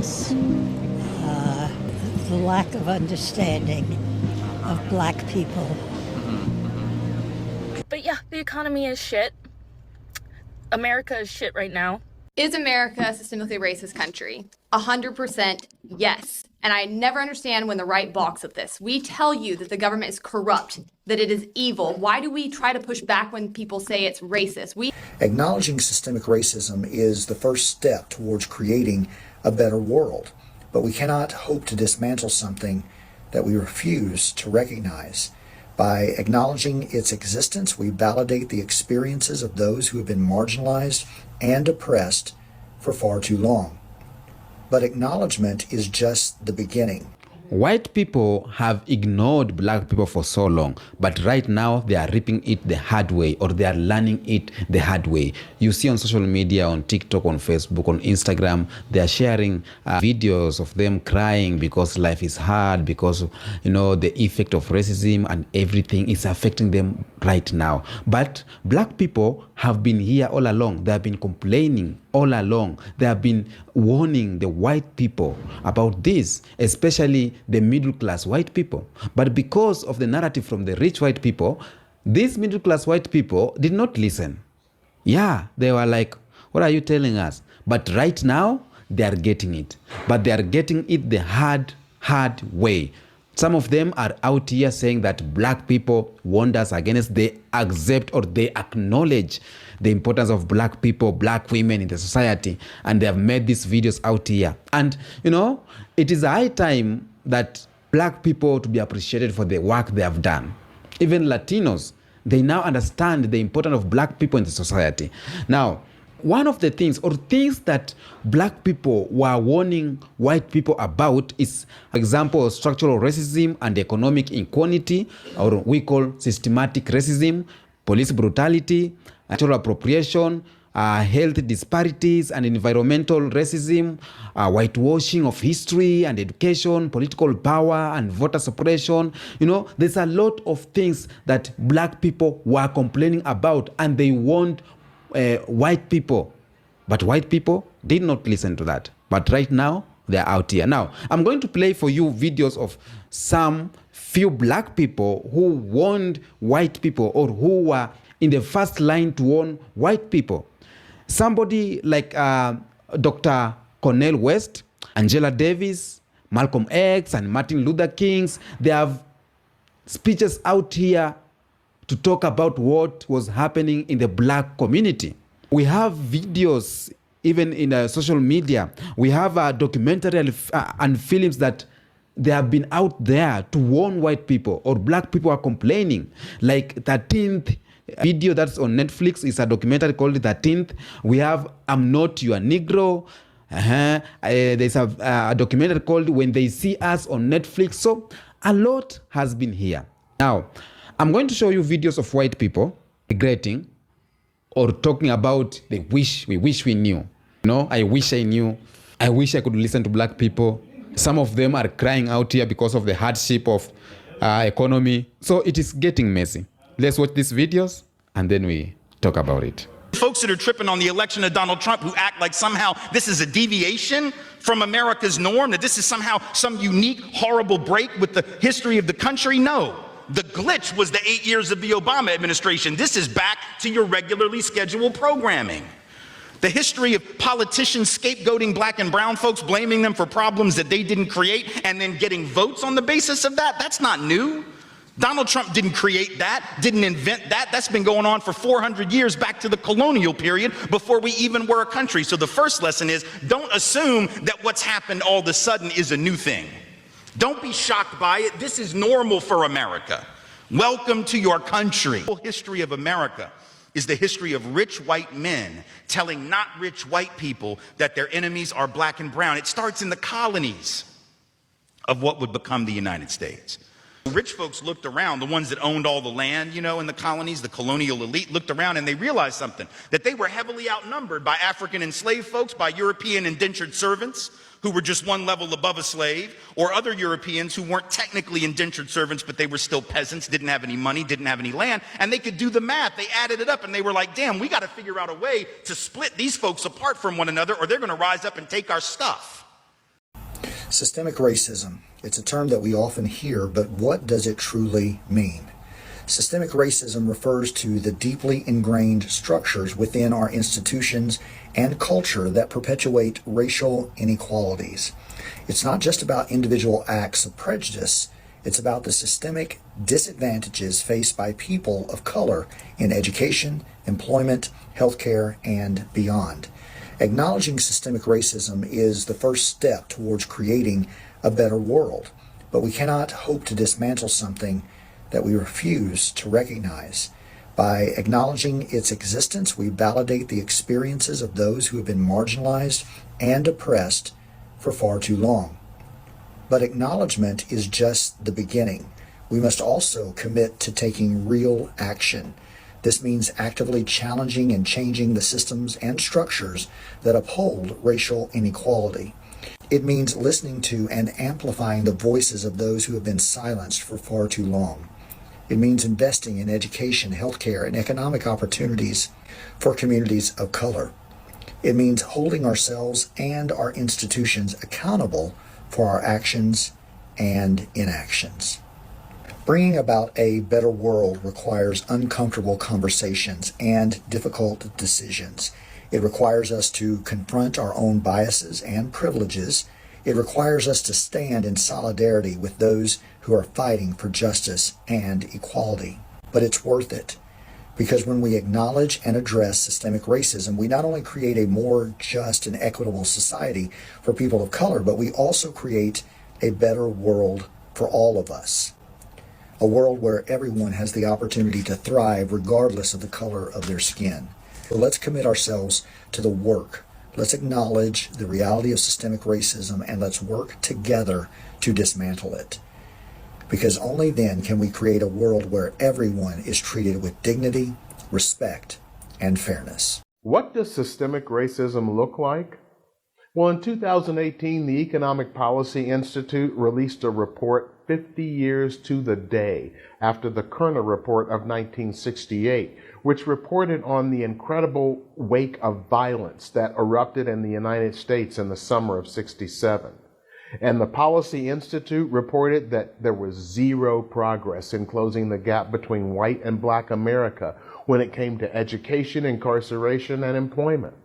Yes. The lack of understanding of black people. But yeah, the economy is shit. America is shit right now. Is America a systemically racist country? 100% yes. And I never understand when the right balks at this. We tell you that the government is corrupt, that it is evil. Why do we try to push back when people say it's racist? Acknowledging systemic racism is the first step towards creating a better world. But we cannot hope to dismantle something that we refuse to recognize. By acknowledging its existence, we validate the experiences of those who have been marginalized and oppressed for far too long. But acknowledgement is just the beginning. White people have ignored black people for so long, but right now they are reaping it the hard way, or they are learning it the hard way. You see on social media, on TikTok, on Facebook, on Instagram, they are sharing videos of them crying because life is hard, because the effect of racism and everything is affecting them right now. But black people have been here all along. They have been complaining all along. They have been warning the white people about this, especially the middle class white people. But because of the narrative from the rich white people, these middle class white people did not listen. Yeah, they were like, what are you telling us? But right now, they are getting it. But they are getting it the hard way. Some of them are out here saying that black people want us against. They accept or they acknowledge the importance of black people, black women in the society. And they have made these videos out here. And, it is a high time that black people to be appreciated for the work they have done. Even Latinos, they now understand the importance of black people in the society. Now, one of the things that black people were warning white people about is example of structural racism and economic inequality, or we call systematic racism, police brutality, cultural appropriation, health disparities and environmental racism, whitewashing of history and education, political power and voter suppression. There's a lot of things that black people were complaining about, and they want white people. But white people did not listen to that. But right now, they're out here. Now, I'm going to play for you videos of some few black people who warned white people, or who were in the first line to warn white people. Somebody like Dr. Cornel West, Angela Davis, Malcolm X, and Martin Luther King, they have speeches out here to talk about what was happening in the black community. We have videos even in social media. We have a documentary and films that they have been out there to warn white people, or black people are complaining. Like 13th video that's on Netflix is a documentary called 13th. We have I'm Not Your Negro. There's a documentary called When They See Us on Netflix. So a lot has been here. Now, I'm going to show you videos of white people regretting or talking about we wish we knew. I wish I knew. I wish I could listen to black people. Some of them are crying out here because of the hardship of economy. So it is getting messy. Let's watch these videos and then we talk about it. Folks that are tripping on the election of Donald Trump, who act like somehow this is a deviation from America's norm, that this is somehow some unique, horrible break with the history of the country. No. The glitch was the 8 years of the Obama administration. This is back to your regularly scheduled programming. The history of politicians scapegoating black and brown folks, blaming them for problems that they didn't create, and then getting votes on the basis of that, that's not new. Donald Trump didn't create that, didn't invent that. That's been going on for 400 years, back to the colonial period, before we even were a country. So the first lesson is, don't assume that what's happened all of a sudden is a new thing. Don't be shocked by it. This is normal for America. Welcome to your country. The whole history of America is the history of rich white men telling not rich white people that their enemies are black and brown. It starts in the colonies of what would become the United States. Rich folks looked around, the ones that owned all the land, in the colonies, the colonial elite looked around and they realized something, that they were heavily outnumbered by African enslaved folks, by European indentured servants who were just one level above a slave, or other Europeans who weren't technically indentured servants, but they were still peasants, didn't have any money, didn't have any land, and they could do the math. They added it up and they were like, damn, we got to figure out a way to split these folks apart from one another, or they're going to rise up and take our stuff. Systemic racism. It's a term that we often hear, but what does it truly mean? Systemic racism refers to the deeply ingrained structures within our institutions and culture that perpetuate racial inequalities. It's not just about individual acts of prejudice, it's about the systemic disadvantages faced by people of color in education, employment, healthcare, and beyond. Acknowledging systemic racism is the first step towards creating a better world, but we cannot hope to dismantle something that we refuse to recognize. By acknowledging its existence, we validate the experiences of those who have been marginalized and oppressed for far too long. But acknowledgement is just the beginning. We must also commit to taking real action. This means actively challenging and changing the systems and structures that uphold racial inequality. It means listening to and amplifying the voices of those who have been silenced for far too long. It means investing in education, healthcare, and economic opportunities for communities of color. It means holding ourselves and our institutions accountable for our actions and inactions. Bringing about a better world requires uncomfortable conversations and difficult decisions. It requires us to confront our own biases and privileges. It requires us to stand in solidarity with those who are fighting for justice and equality. But it's worth it, because when we acknowledge and address systemic racism, we not only create a more just and equitable society for people of color, but we also create a better world for all of us. A world where everyone has the opportunity to thrive regardless of the color of their skin. So let's commit ourselves to the work. Let's acknowledge the reality of systemic racism and let's work together to dismantle it. Because only then can we create a world where everyone is treated with dignity, respect, and fairness. What does systemic racism look like? Well, in 2018, the Economic Policy Institute released a report 50 years to the day after the Kerner Report of 1968, which reported on the incredible wake of violence that erupted in the United States in the summer of '67. And the Policy Institute reported that there was zero progress in closing the gap between white and black America when it came to education, incarceration, and employment.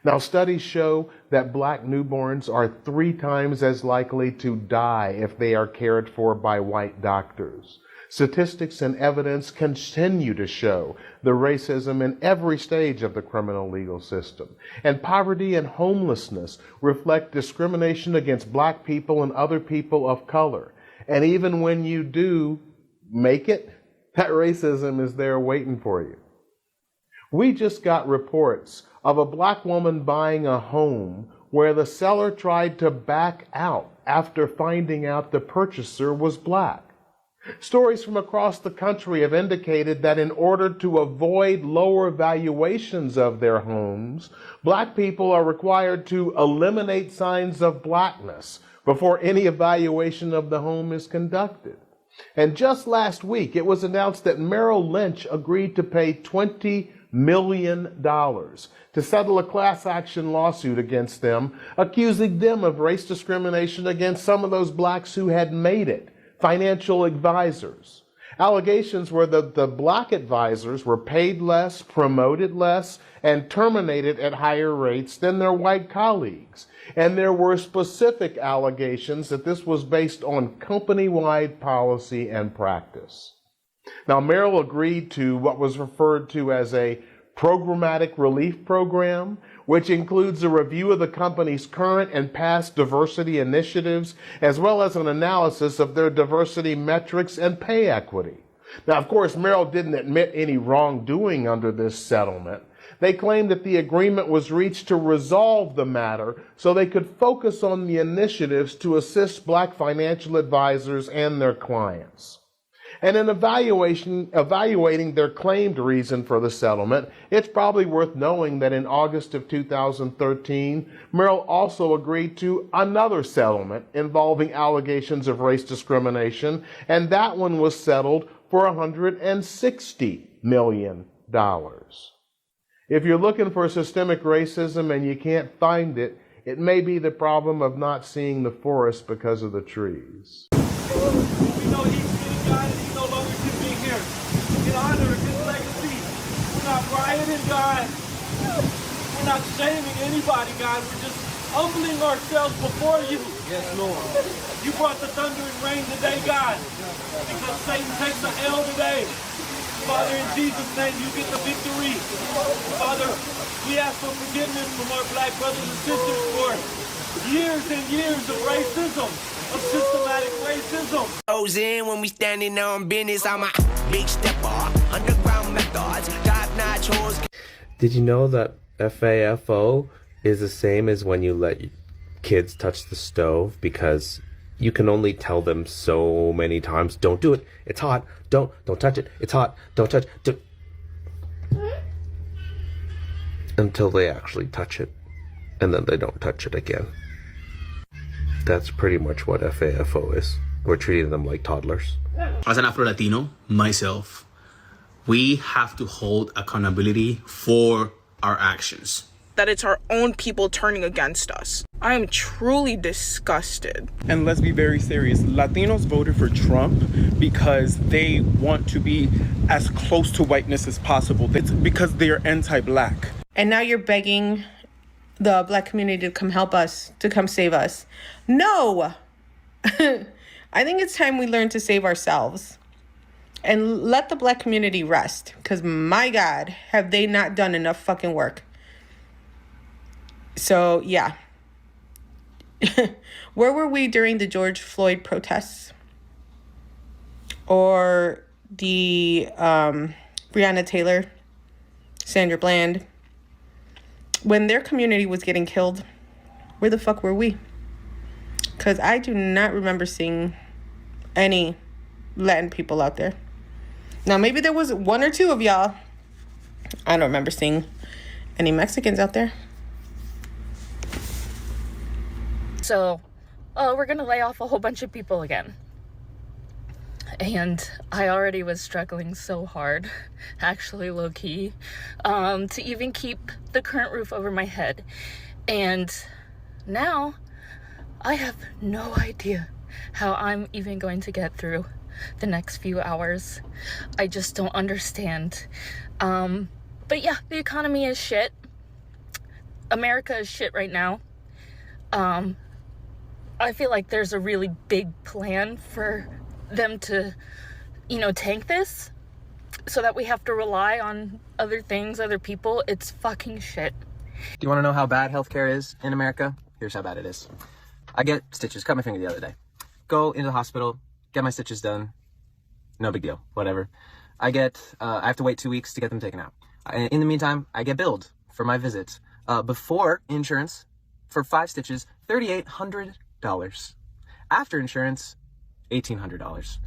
Now, studies show that black newborns are 3 times as likely to die if they are cared for by white doctors. Statistics and evidence continue to show the racism in every stage of the criminal legal system. And poverty and homelessness reflect discrimination against black people and other people of color. And even when you do make it, that racism is there waiting for you. We just got reports of a black woman buying a home where the seller tried to back out after finding out the purchaser was black. Stories from across the country have indicated that in order to avoid lower valuations of their homes, black people are required to eliminate signs of blackness before any evaluation of the home is conducted. And just last week, it was announced that Merrill Lynch agreed to pay $20 million to settle a class action lawsuit against them, accusing them of race discrimination against some of those blacks who had made it, financial advisors. Allegations were that the black advisors were paid less, promoted less, and terminated at higher rates than their white colleagues. And there were specific allegations that this was based on company-wide policy and practice. Now, Merrill agreed to what was referred to as a programmatic relief program, which includes a review of the company's current and past diversity initiatives, as well as an analysis of their diversity metrics and pay equity. Now, of course, Merrill didn't admit any wrongdoing under this settlement. They claimed that the agreement was reached to resolve the matter so they could focus on the initiatives to assist black financial advisors and their clients. And in evaluating their claimed reason for the settlement, it's probably worth knowing that in August of 2013, Merrill also agreed to another settlement involving allegations of race discrimination, and that one was settled for $160 million. If you're looking for systemic racism and you can't find it, It may be the problem of not seeing the forest because of the trees. We know he's getting God and he no longer can be here. In honor of his legacy, we're not rioting, God. We're not shaming anybody, God. We're just humbling ourselves before you. Yes, Lord. You brought the thunder and rain today, God, because Satan takes a L today. Father, in Jesus' name, you get the victory. Father, we ask for forgiveness from our black brothers and sisters for years and years of racism, of systematic racism. Goes in when we standing on business. I'm a big stepper, underground methods, top-notch hoes. Did you know that FAFO is the same as when you let kids touch the stove, because you can only tell them so many times, don't do it, it's hot, don't touch it, it's hot, don't touch it, until they actually touch it, and then they don't touch it again. That's pretty much what FAFO is. We're treating them like toddlers. As an Afro-Latino, myself, we have to hold accountability for our actions. That it's our own people turning against us. I am truly disgusted. And let's be very serious. Latinos voted for Trump because they want to be as close to whiteness as possible. It's because they're anti-black. And now you're begging the black community to come help us, to come save us. No! I think it's time we learn to save ourselves. And let the black community rest. Because my God, have they not done enough fucking work. So, yeah. Where were we during the George Floyd protests? Or the Breonna Taylor, Sandra Bland? When their community was getting killed, where the fuck were we? Because I do not remember seeing any Latin people out there. Now, maybe there was one or two of y'all. I don't remember seeing any Mexicans out there. So, we're gonna lay off a whole bunch of people again. And I already was struggling so hard, actually low-key, to even keep the current roof over my head. And now, I have no idea how I'm even going to get through the next few hours. I just don't understand. But yeah, the economy is shit. America is shit right now. I feel like there's a really big plan for them to, tank this so that we have to rely on other things, other people. It's fucking shit. Do you want to know how bad healthcare is in America? Here's how bad it is. I get stitches, cut my finger the other day. Go into the hospital, get my stitches done. No big deal, whatever. I have to wait 2 weeks to get them taken out. In the meantime, I get billed for my visit. Before insurance, for 5 stitches, $3,800. After insurance, $1,800.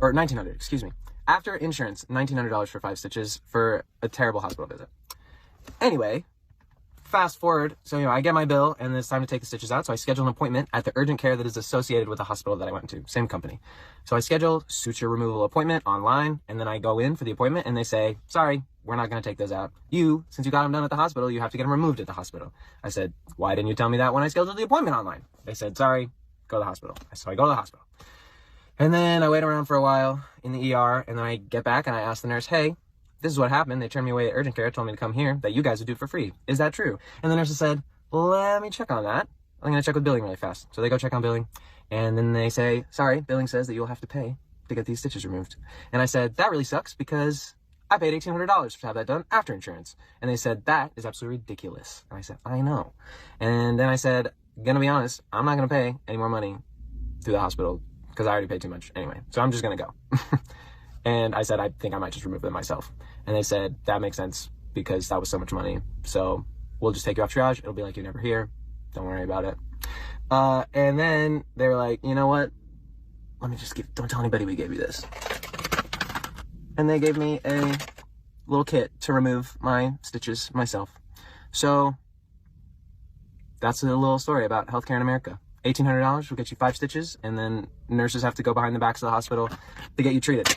Or $1,900, excuse me. After insurance, $1,900 for 5 stitches for a terrible hospital visit. Anyway, fast forward, so I get my bill and it's time to take the stitches out, so I schedule an appointment at the urgent care that is associated with the hospital that I went to, same company. So I schedule suture removal appointment online, and then I go in for the appointment and they say, sorry, we're not going to take those out. Since you got them done at the hospital, you have to get them removed at the hospital. I said, why didn't you tell me that when I scheduled the appointment online? They said, sorry, go to the hospital. So I go to the hospital. And then I wait around for a while in the ER, and then I get back and I ask the nurse, hey, this is what happened. They turned me away at urgent care, told me to come here, that you guys would do it for free. Is that true? And the nurse said, let me check on that. I'm going to check with billing really fast. So they go check on billing, and then they say, sorry, billing says that you'll have to pay to get these stitches removed. And I said, that really sucks because I paid $1,800 to have that done after insurance. And they said, that is absolutely ridiculous. And I said, I know. And then I said, gonna be honest, I'm not gonna pay any more money to the hospital because I already paid too much anyway. So I'm just gonna go. And I said, I think I might just remove them myself. And they said, that makes sense because that was so much money. So we'll just take you off triage. It'll be like you're never here. Don't worry about it. And then they were like, you know what? Don't tell anybody we gave you this. And they gave me a little kit to remove my stitches myself. So that's a little story about healthcare in America. $1,800 will get you 5 stitches, and then nurses have to go behind the backs of the hospital to get you treated.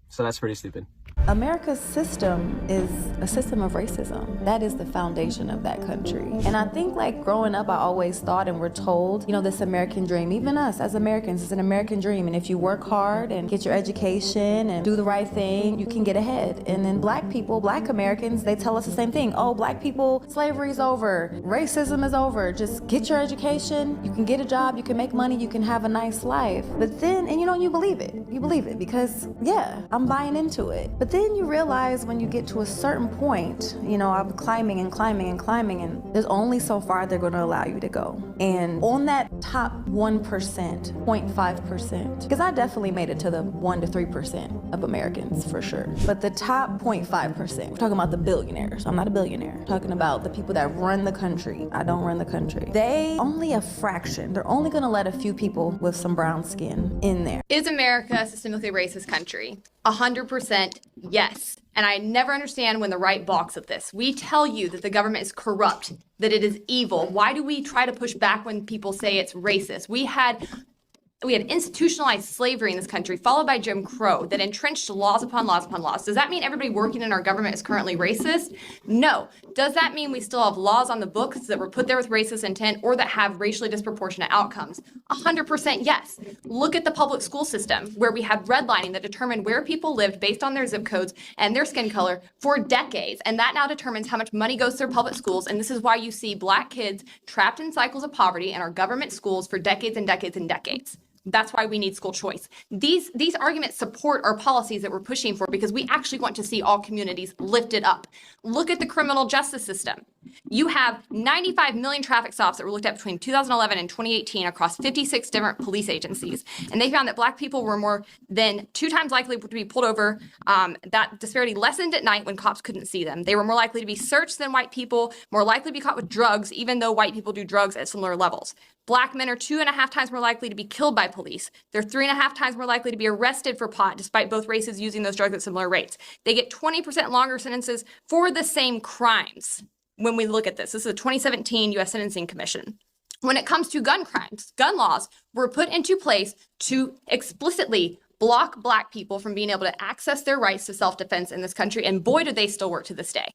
So that's pretty stupid. America's system is a system of racism. That is the foundation of that country. And I think like growing up, I always thought and we're told, you know, this American dream, even us as Americans, it's an American dream. And if you work hard and get your education and do the right thing, you can get ahead. And then black people, black Americans, they tell us the same thing. Oh, black people, slavery's over. Racism is over. Just get your education. You can get a job. You can make money. You can have a nice life. But then, and you know, you believe it. You believe it because, yeah, I'm buying into it. But then you realize when you get to a certain point, you know, I'm climbing and climbing and climbing, and there's only so far they're going to allow you to go. And on that top 1%, 0.5%, because I definitely made it to the 1 to 3% of Americans for sure. But the top 0.5%, we're talking about the billionaires. I'm not a billionaire. I'm talking about the people that run the country. I don't run the country. They only a fraction. They're only going to let a few people with some brown skin in there. Is America a systemically racist country? 100% yes. And I never understand when the right balks at this. We tell you that the government is corrupt, that it is evil. Why do we try to push back when people say it's racist? We had institutionalized slavery in this country, followed by Jim Crow, that entrenched laws upon laws upon laws. Does that mean everybody working in our government is currently racist? No. Does that mean we still have laws on the books that were put there with racist intent or that have racially disproportionate outcomes? 100% yes. Look at the public school system, where we had redlining that determined where people lived based on their zip codes and their skin color for decades. And that now determines how much money goes through public schools. And this is why you see black kids trapped in cycles of poverty in our government schools for decades and decades and decades. That's why we need school choice. These arguments support our policies that we're pushing for because we actually want to see all communities lifted up. Look at the criminal justice system. You have 95 million traffic stops that were looked at between 2011 and 2018 across 56 different police agencies. And they found that black people were more than 2 times likely to be pulled over. That disparity lessened at night when cops couldn't see them. They were more likely to be searched than white people, more likely to be caught with drugs, even though white people do drugs at similar levels. Black men are 2.5 times more likely to be killed by police. They're 3.5 times more likely to be arrested for pot, despite both races using those drugs at similar rates. They get 20% longer sentences for the same crimes. When we look at this is a 2017 U.S. Sentencing Commission. When it comes to gun crimes, gun laws were put into place to explicitly block black people from being able to access their rights to self-defense in this country, and boy, do they still work to this day.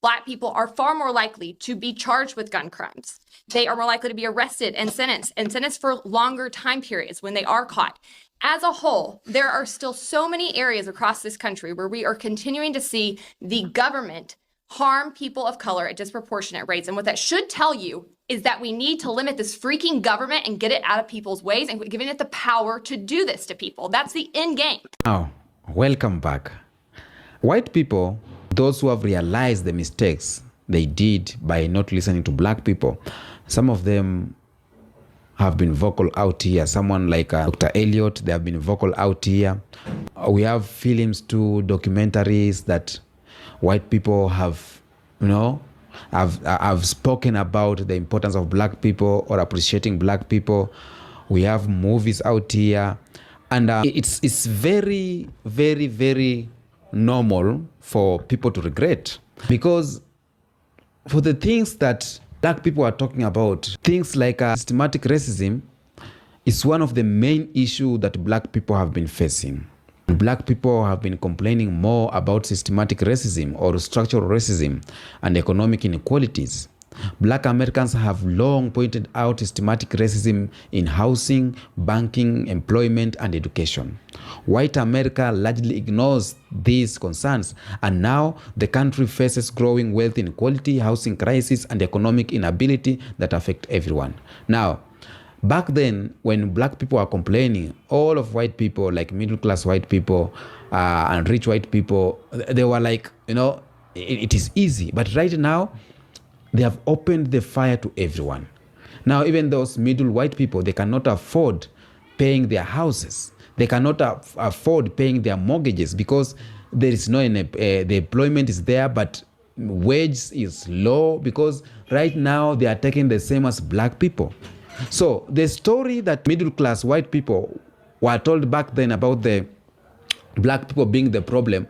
Black people are far more likely to be charged with gun crimes. They are more likely to be arrested and sentenced for longer time periods when they are caught. As a whole, there are still so many areas across this country where we are continuing to see the government harm people of color at disproportionate rates. And what that should tell you is that we need to limit this freaking government and get it out of people's ways and giving it the power to do this to people. That's the end game. Now, welcome back. White people, those who have realized the mistakes they did by not listening to black people, some of them have been vocal out here. Someone like Dr. Elliot, they have been vocal out here. We have films too, documentaries that white people have, have spoken about the importance of black people or appreciating black people. We have movies out here, and it's very, very, very normal for people to regret, because for the things that black people are talking about, things like systematic racism is one of the main issues that black people have been facing. Black people have been complaining more about systematic racism or structural racism and economic inequalities. Black Americans have long pointed out systematic racism in housing, banking, employment, and education. White America largely ignores these concerns, and now the country faces growing wealth inequality, housing crisis, and economic inability that affect everyone. Now, back then, when black people are complaining, all of white people, like middle-class white people and rich white people, they were like, it is easy. But right now, they have opened the fire to everyone. Now, even those middle white people, they cannot afford paying their houses. They cannot afford paying their mortgages because there is the employment is there, but wage is low, because right now they are taking the same as black people. So the story that middle-class white people were told back then about the black people being the problem,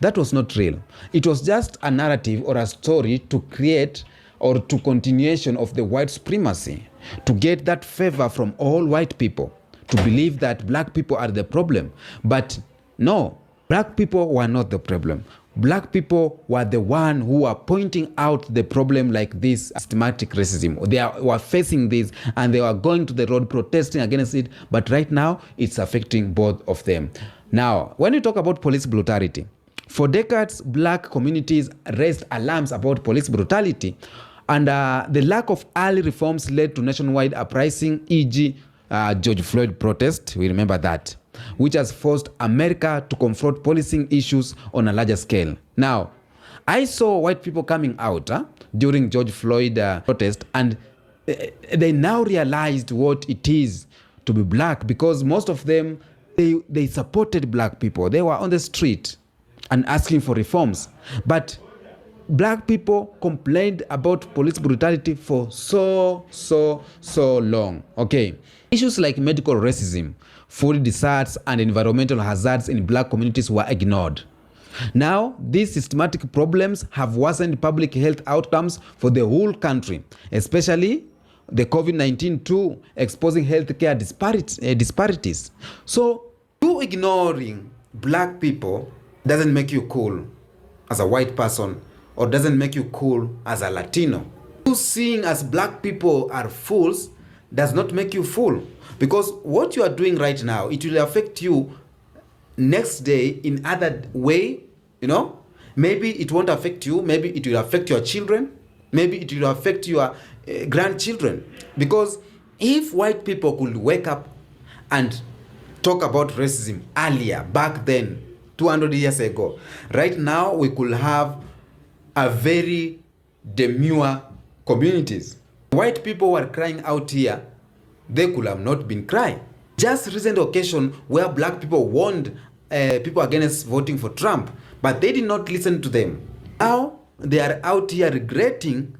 that was not real. It was just a narrative or a story to create or to continuation of the white supremacy, to get that favor from all white people, to believe that black people are the problem. But no, Black people were not the problem. Black people were the one who were pointing out the problem like this systematic racism. They were facing this and they were going to the road protesting against it. But right now, it's affecting both of them. Now, when you talk about police brutality, for decades, black communities raised alarms about police brutality. And the lack of early reforms led to nationwide uprising, e.g. George Floyd protest, we remember that, which has forced America to confront policing issues on a larger scale. Now, I saw white people coming out during George Floyd protest, and they now realized what it is to be black, because most of them, they supported black people. They were on the street and asking for reforms. But black people complained about police brutality for so long. Okay. Issues like medical racism, food deserts, and environmental hazards in black communities were ignored. Now, these systematic problems have worsened public health outcomes for the whole country, especially the COVID-19 too, exposing healthcare disparities. So, you ignoring black people doesn't make you cool as a white person, or doesn't make you cool as a Latino. You seeing as black people are fools does not make you fool, because what you are doing right now, it will affect you next day in other way, Maybe it won't affect you, maybe it will affect your children, maybe it will affect your grandchildren. Because if white people could wake up and talk about racism earlier, back then, 200 years ago, right now we could have a very demure communities. White people were crying out here, they could have not been crying. Just recent occasion where black people warned people against voting for Trump, but they did not listen to them. Now they are out here regretting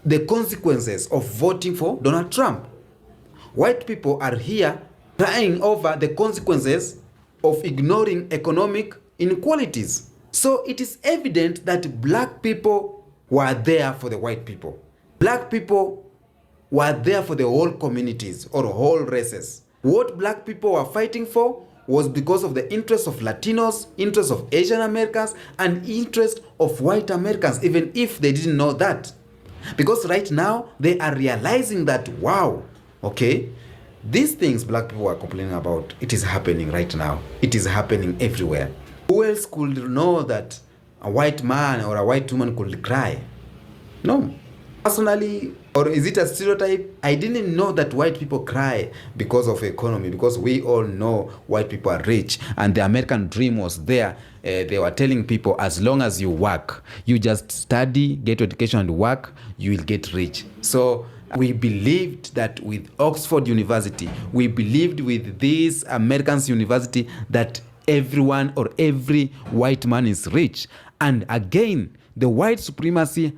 the consequences of voting for Donald Trump. White people are here crying over the consequences of ignoring economic inequalities. So it is evident that black people were there for the white people. Black people were there for the whole communities or whole races. What black people were fighting for was because of the interests of Latinos, interests of Asian Americans, and interest of white Americans, even if they didn't know that. Because right now, they are realizing that, wow, okay, these things black people are complaining about, it is happening right now. It is happening everywhere. Who else could know that a white man or a white woman could cry? No. Personally, or is it a stereotype? I didn't know that white people cry because of economy, because we all know white people are rich and the American dream was there. They were telling people, as long as you work, you just study, get your education and work, you will get rich. So we believed that with Oxford University, we believed with this American's university that everyone or every white man is rich. And again, the white supremacy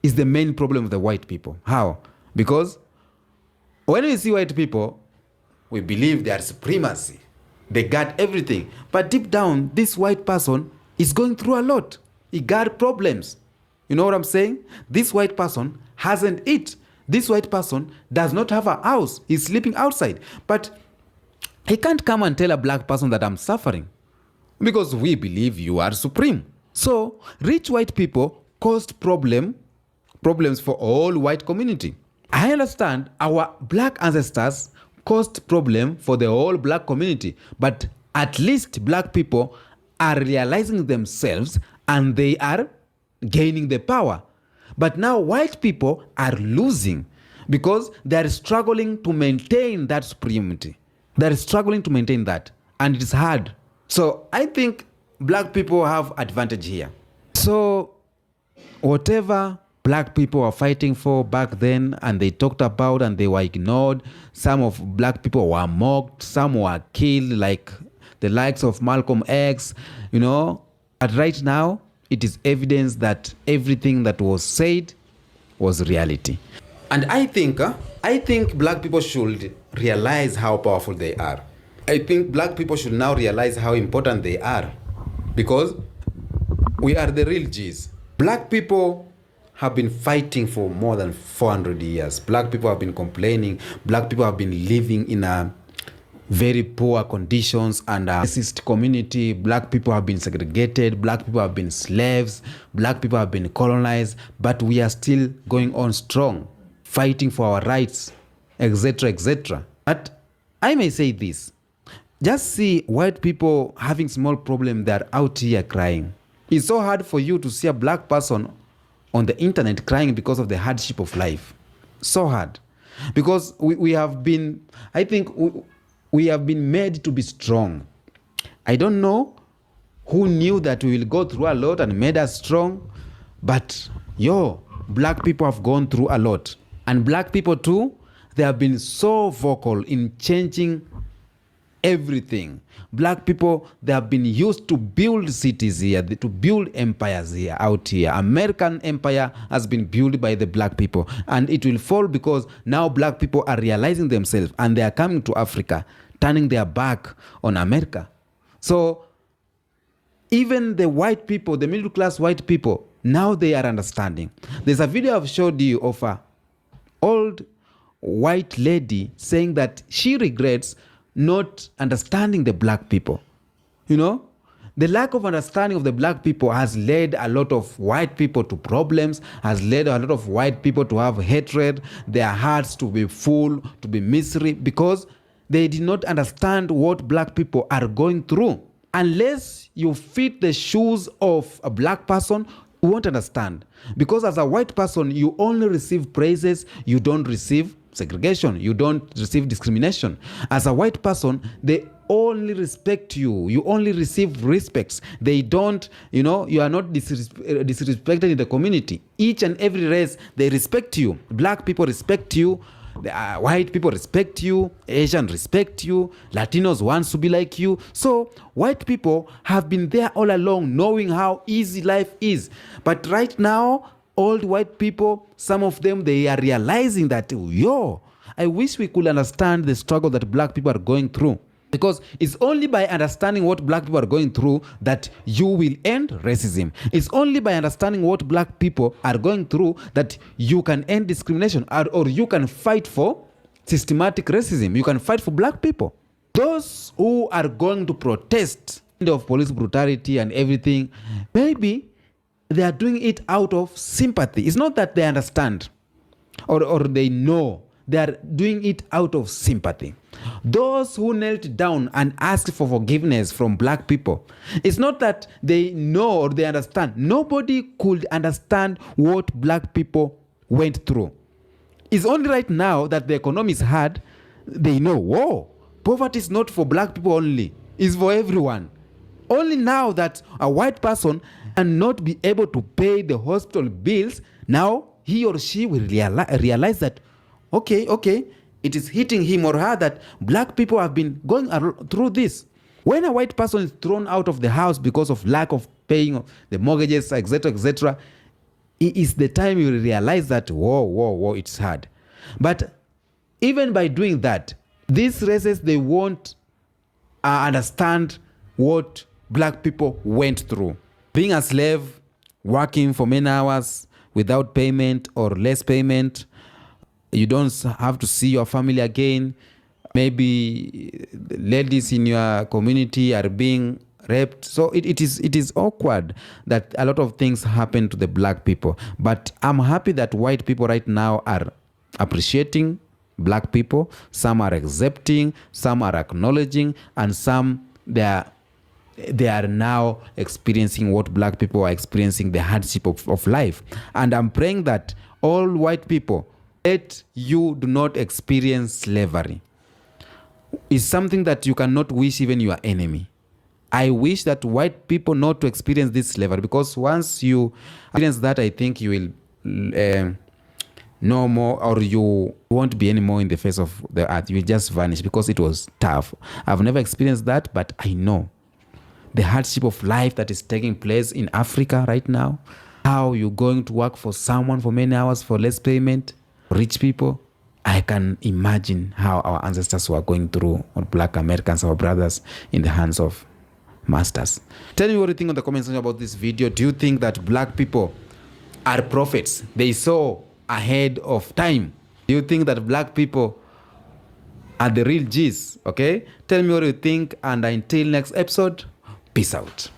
is the main problem of the white people. How? Because when we see white people, we believe they are supremacy. They got everything. But deep down, this white person is going through a lot. He got problems. You know what I'm saying? This white person hasn't eaten. This white person does not have a house. He's sleeping outside. But he can't come and tell a black person that I'm suffering, because we believe you are supreme. So rich white people caused problems for all white community. I understand our black ancestors caused problem for the whole black community, but at least black people are realizing themselves and they are gaining the power. But now white people are losing because they are struggling to maintain that supremacy. They are struggling to maintain that, and it is hard. So I think black people have advantage here. So whatever black people were fighting for back then and they talked about and they were ignored, some of black people were mocked, some were killed, like the likes of Malcolm X, But right now, it is evidence that everything that was said was reality. And I think black people should realize how powerful they are. I think black people should now realize how important they are, because we are the real G's. Black people have been fighting for more than 400 years. Black people have been complaining. Black people have been living in a very poor conditions and racist community. Black people have been segregated, black people have been slaves, black people have been colonized, but we are still going on strong, fighting for our rights, etc., etc. But I may say this, just see white people having small problem, they're out here crying. It's so hard for you to see a black person on the internet crying because of the hardship of life. So hard. Because we have been, I think we have been made to be strong. I don't know who knew that we will go through a lot and made us strong, but black people have gone through a lot. And black people too, they have been so vocal in changing everything. Black people, they have been used to build cities here, to build empires here, out here. American empire has been built by the black people, and it will fall because now black people are realizing themselves and they are coming to Africa, turning their back on America. So even the white people, the middle class white people, now they are understanding. There's a video I've showed you of a old white lady saying that she regrets not understanding the black people. You know, the lack of understanding of the black people has led a lot of white people to problems, has led a lot of white people to have hatred, their hearts to be full, to be misery, because they did not understand what black people are going through. Unless you fit the shoes of a black person, you won't understand. Because as a white person, you only receive praises, you don't receive segregation, you don't receive discrimination. As a white person, they only respect you, you only receive respects. They don't, you are not disrespected in the community. Each and every race, they respect you. Black people respect you, white people respect you, Asian respect you, Latinos want to be like you. So white people have been there all along, knowing how easy life is. But right now, old white people, some of them, they are realizing that, I wish we could understand the struggle that black people are going through. Because it's only by understanding what black people are going through that you will end racism. It's only by understanding what black people are going through that you can end discrimination, or you can fight for systematic racism. You can fight for black people. Those who are going to protest of police brutality and everything, maybe they are doing it out of sympathy. It's not that they understand or they know. They are doing it out of sympathy. Those who knelt down and asked for forgiveness from black people, it's not that they know or they understand. Nobody could understand what black people went through. It's only right now that the economy is hard, they know, poverty is not for black people only. It's for everyone. Only now that a white person and not be able to pay the hospital bills, now he or she will realize that, okay, it is hitting him or her that black people have been going through this. When a white person is thrown out of the house because of lack of paying the mortgages, etc., etc., it is the time you realize that, it's hard. But even by doing that, these races, they won't understand what black people went through. Being a slave, working for many hours without payment or less payment, you don't have to see your family again. Maybe ladies in your community are being raped. So it is awkward that a lot of things happen to the black people. But I'm happy that white people right now are appreciating black people. Some are accepting, some are acknowledging, and some they are now experiencing what black people are experiencing, the hardship of life. And I'm praying that all white people, that you do not experience slavery. It's something that you cannot wish even your enemy. I wish that white people not to experience this slavery, because once you experience that, I think you will no more, or you won't be anymore in the face of the earth. You will just vanish because it was tough. I've never experienced that, but I know the hardship of life that is taking place in Africa right now. How you're going to work for someone for many hours for less payment. Rich people, I can imagine how our ancestors were going through, or black Americans, our brothers, in the hands of masters. Tell me what you think in the comment section about this video. Do you think that black people are prophets? They saw ahead of time. Do you think that black people are the real G's, okay? Tell me what you think, and until next episode, peace out.